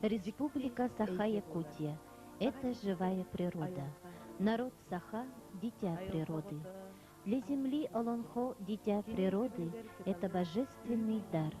Республика Саха-Якутия – это живая природа. Народ Саха – дитя природы. Для земли Олонхо дитя природы – это божественный дар.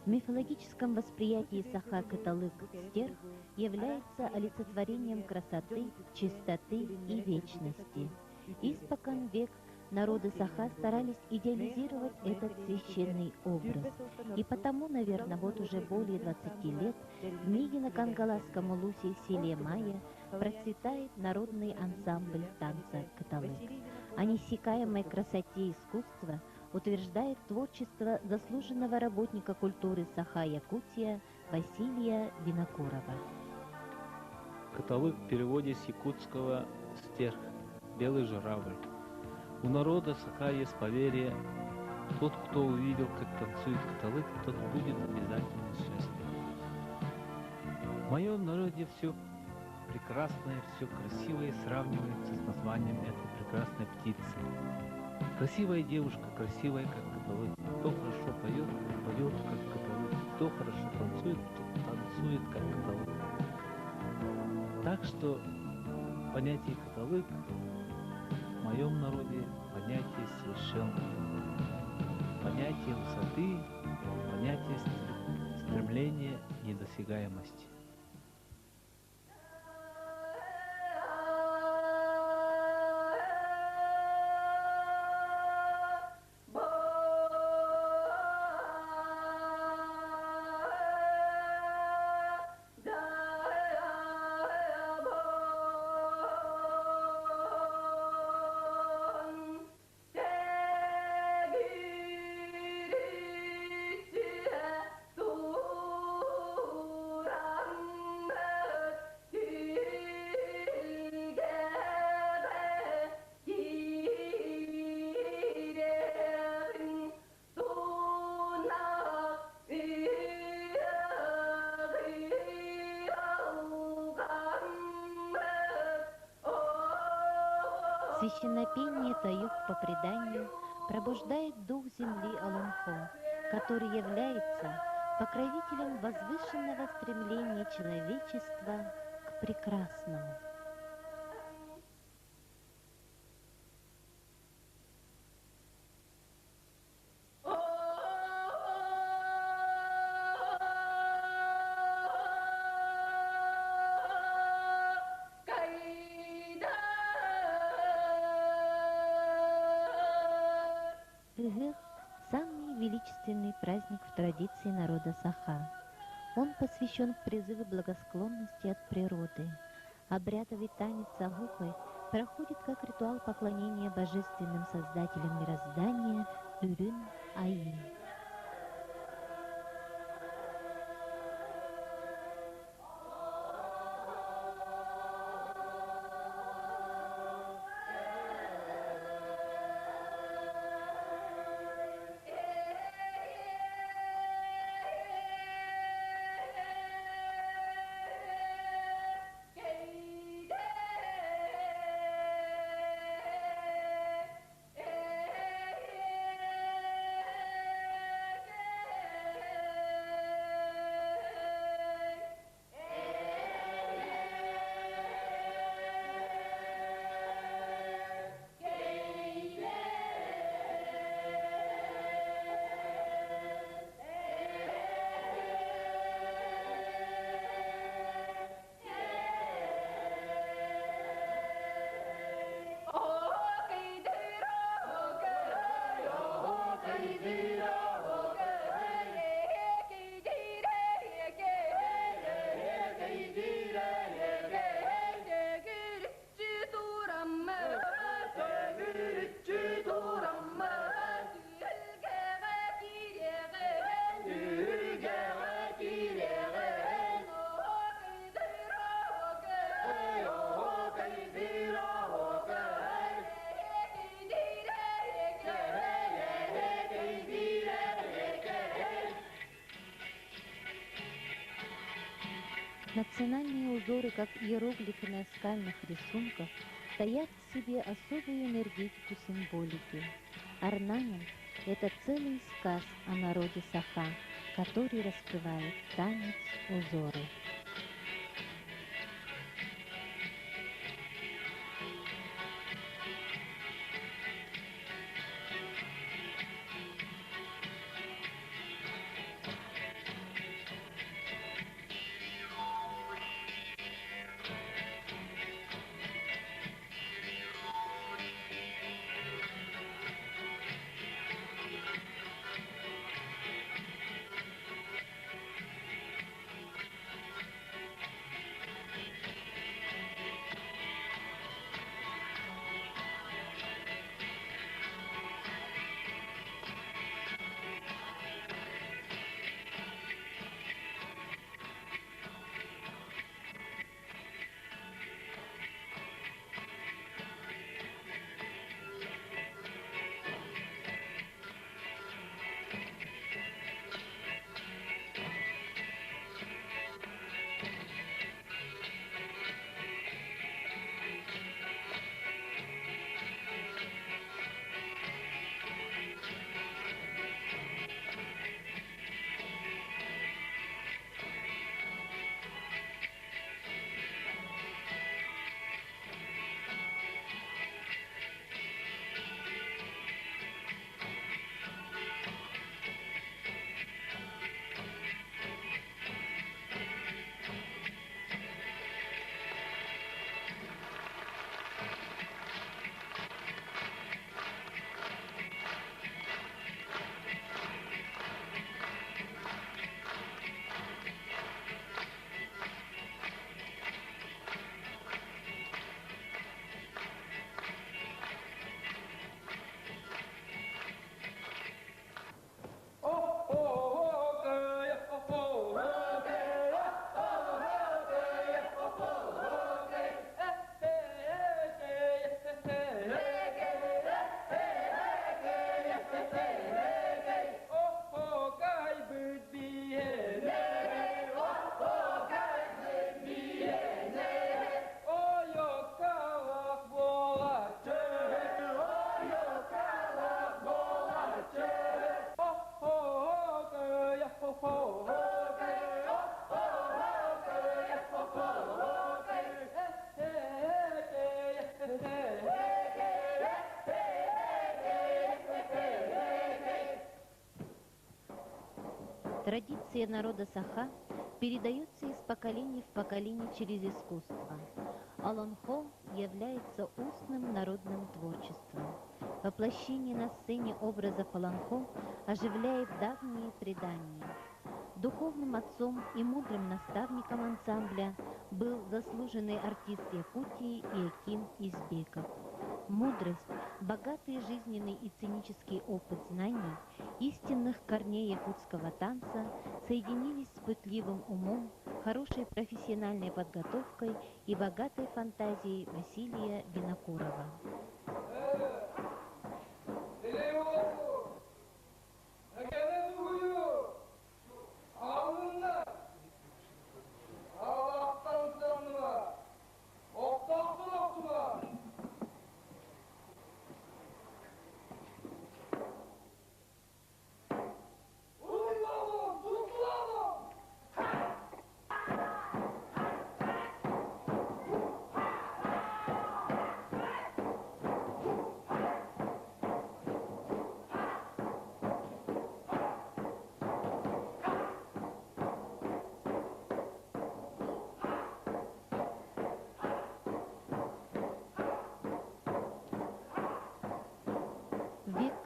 В мифологическом восприятии Саха-Каталык стерх является олицетворением красоты, чистоты и вечности. Испокон век народы Саха старались идеализировать этот священный образ. И потому, наверное, вот уже более 20 лет в Мигино-Кангаласском улусе в селе Майя процветает народный ансамбль танца «Каталык». О неиссякаемой красоте искусства утверждает творчество заслуженного работника культуры Саха-Якутия Василия Винокурова. Каталык в переводе с якутского «стерх», «белый журавль». У народа Саха есть поверье: тот, кто увидел, как танцует каталык, тот будет обязательно счастлив. В моем народе все прекрасное, все красивое сравнивается с названием этой прекрасной птицы. Красивая девушка, красивая, как каталык. Кто хорошо поет, поет, как каталык. Кто хорошо танцует, танцует, как каталык. Так что понятие каталык в моем народе понятие совершенное, понятие высоты, понятие стремления к недосягаемости. Священнопение Таюх по преданию пробуждает дух земли Олонхо, который является покровителем возвышенного стремления человечества к прекрасному. Самый величественный праздник в традиции народа Саха. Он посвящен призыву благосклонности от природы. Обрядовый танец Агухой проходит как ритуал поклонения божественным создателям мироздания Урюн-Аин. Национальные узоры, как иероглифы на скальных рисунках, таят в себе особую энергетику символики. Орнамент – это целый сказ о народе Саха, который раскрывает танец узоры. Традиция народа Саха передается из поколения в поколение через искусство. Алонхо является устным народным творчеством. Воплощение на сцене образа Алонхо оживляет давние предания. Духовным отцом и мудрым наставником ансамбля был заслуженный артист Якутии Иаким Избеков. Мудрость, богатый жизненный и сценический опыт знаний истинных корней якутского танца соединились с пытливым умом, хорошей профессиональной подготовкой и богатой фантазией Василия Винокурова.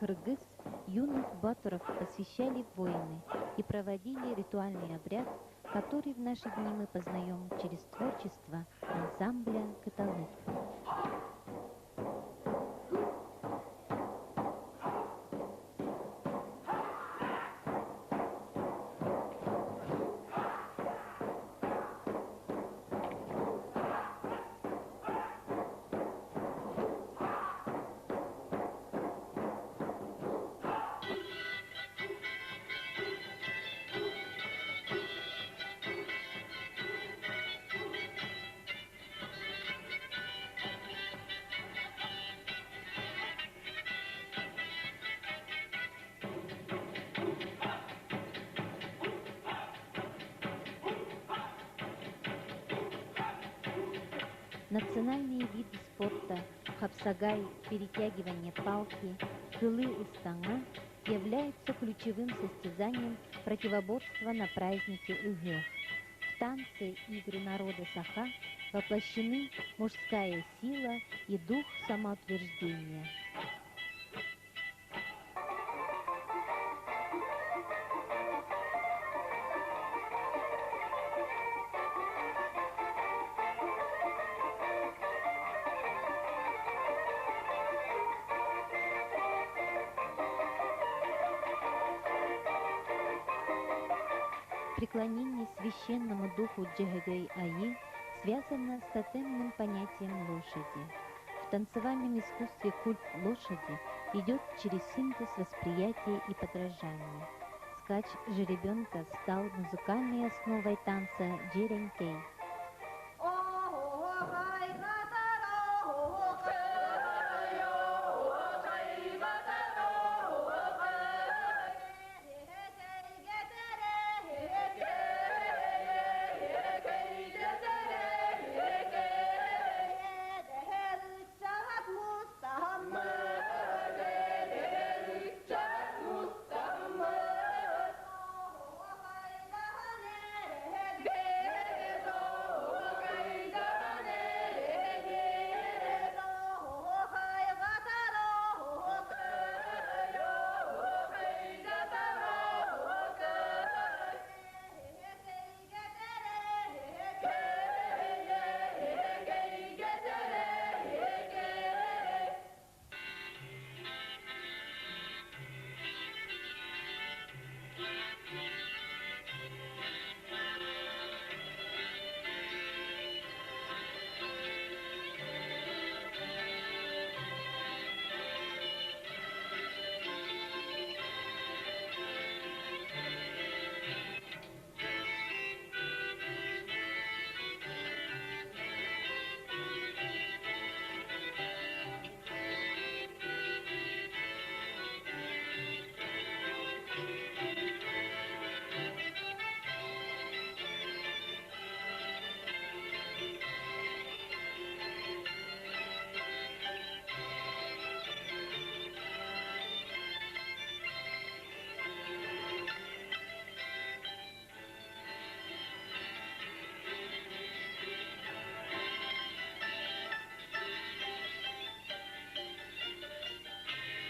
Кыргыз юных батуров посвящали в воины и проводили ритуальный обряд, который в наши дни мы познаем через творчество ансамбля «Кыталык». Национальные виды спорта хапсагай, перетягивание палки, хылы ыстаңа являются ключевым состязанием противоборства на празднике Ыгэх. В танце игры народа Саха воплощены мужская сила и дух самоутверждения. Преклонение священному духу Джегэгэй-Аи связано с тотемным понятием лошади. В танцевальном искусстве культ лошади идет через синтез восприятия и подражания. Скач жеребенка стал музыкальной основой танца джеренкей.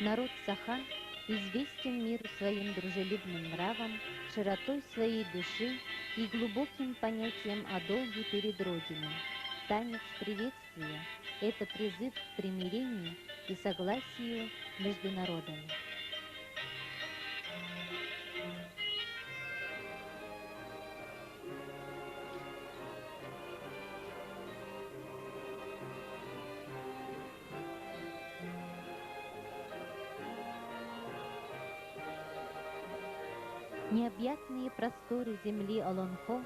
Народ Саха известен миру своим дружелюбным нравом, широтой своей души и глубоким понятием о долге перед Родиной. Танец приветствия – это призыв к примирению и согласию между народами. Необъятные просторы земли Олонхо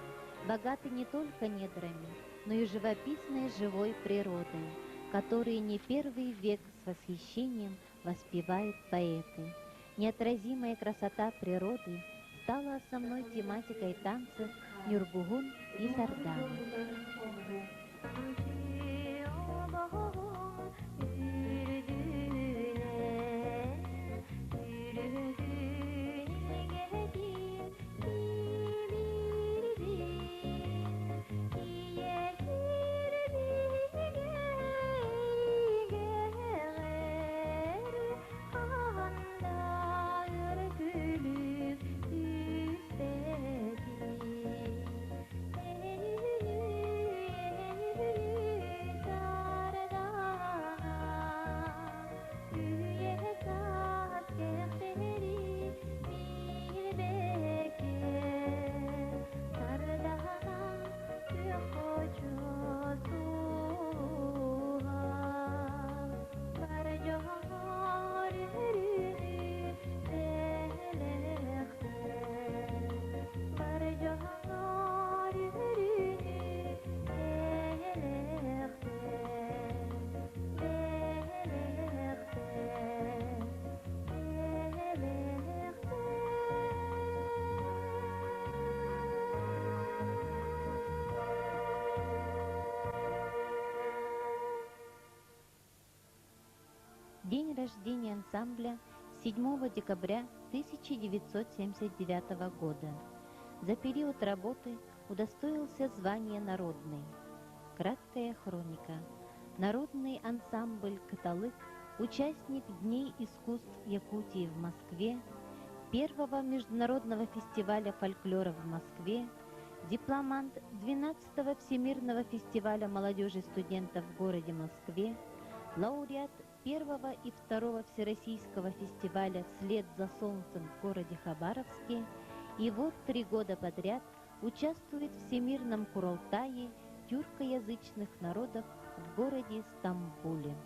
богаты не только недрами, но и живописной живой природой, которую не первый век с восхищением воспевают поэты. Неотразимая красота природы стала основной тематикой танцев Нюргугун и Сардана. рождения ансамбля 7 декабря 1979 года. За период работы удостоился звания «Народный». Краткая хроника. Народный ансамбль «Каталык» – участник Дней искусств Якутии в Москве, первого международного фестиваля фольклора в Москве, дипломант 12-го Всемирного фестиваля молодежи и студентов в городе Москве, лауреат 1-го и 2-го Всероссийского фестиваля «Вслед за солнцем» в городе Хабаровске, и вот 3 года подряд участвует в Всемирном Курултае тюркоязычных народов в городе Стамбуле.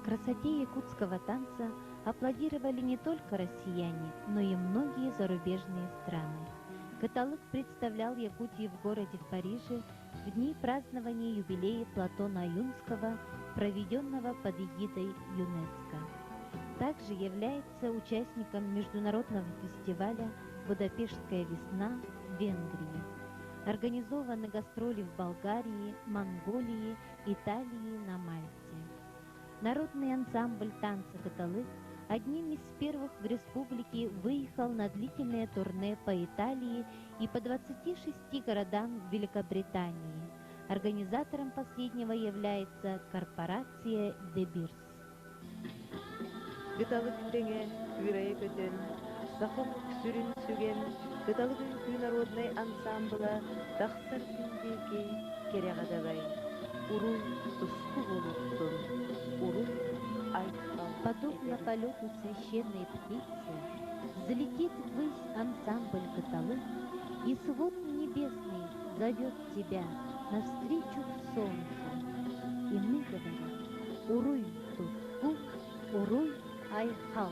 Красоте якутского танца аплодировали не только россияне, но и многие зарубежные страны. Каталык представлял Якутию в городе в Париже в дни празднования юбилея Платона Юнского, проведенного под эгидой ЮНЕСКО. Также является участником международного фестиваля «Будапештская весна» в Венгрии. Организованы гастроли в Болгарии, Монголии, Италии, на Мальте. Народный ансамбль танца «Каталык» одним из первых в республике выехал на длительное турне по Италии и по 26 городам в Великобритании. Организатором последнего является корпорация «De Beers». Кыталык теңе күрәйе көтен, сахок сүрін сүген, кыталык үйтүү народный ансамбла тахсар күндеки кереғадабай. Уруй ыску болуттун, уруй айтқал. Подобно полету священной птицы, залетит ввысь ансамбль «Каталык», и свод небесный зовет тебя навстречу к солнцу. И мы говорим: «Уруй туску, уруй айхал».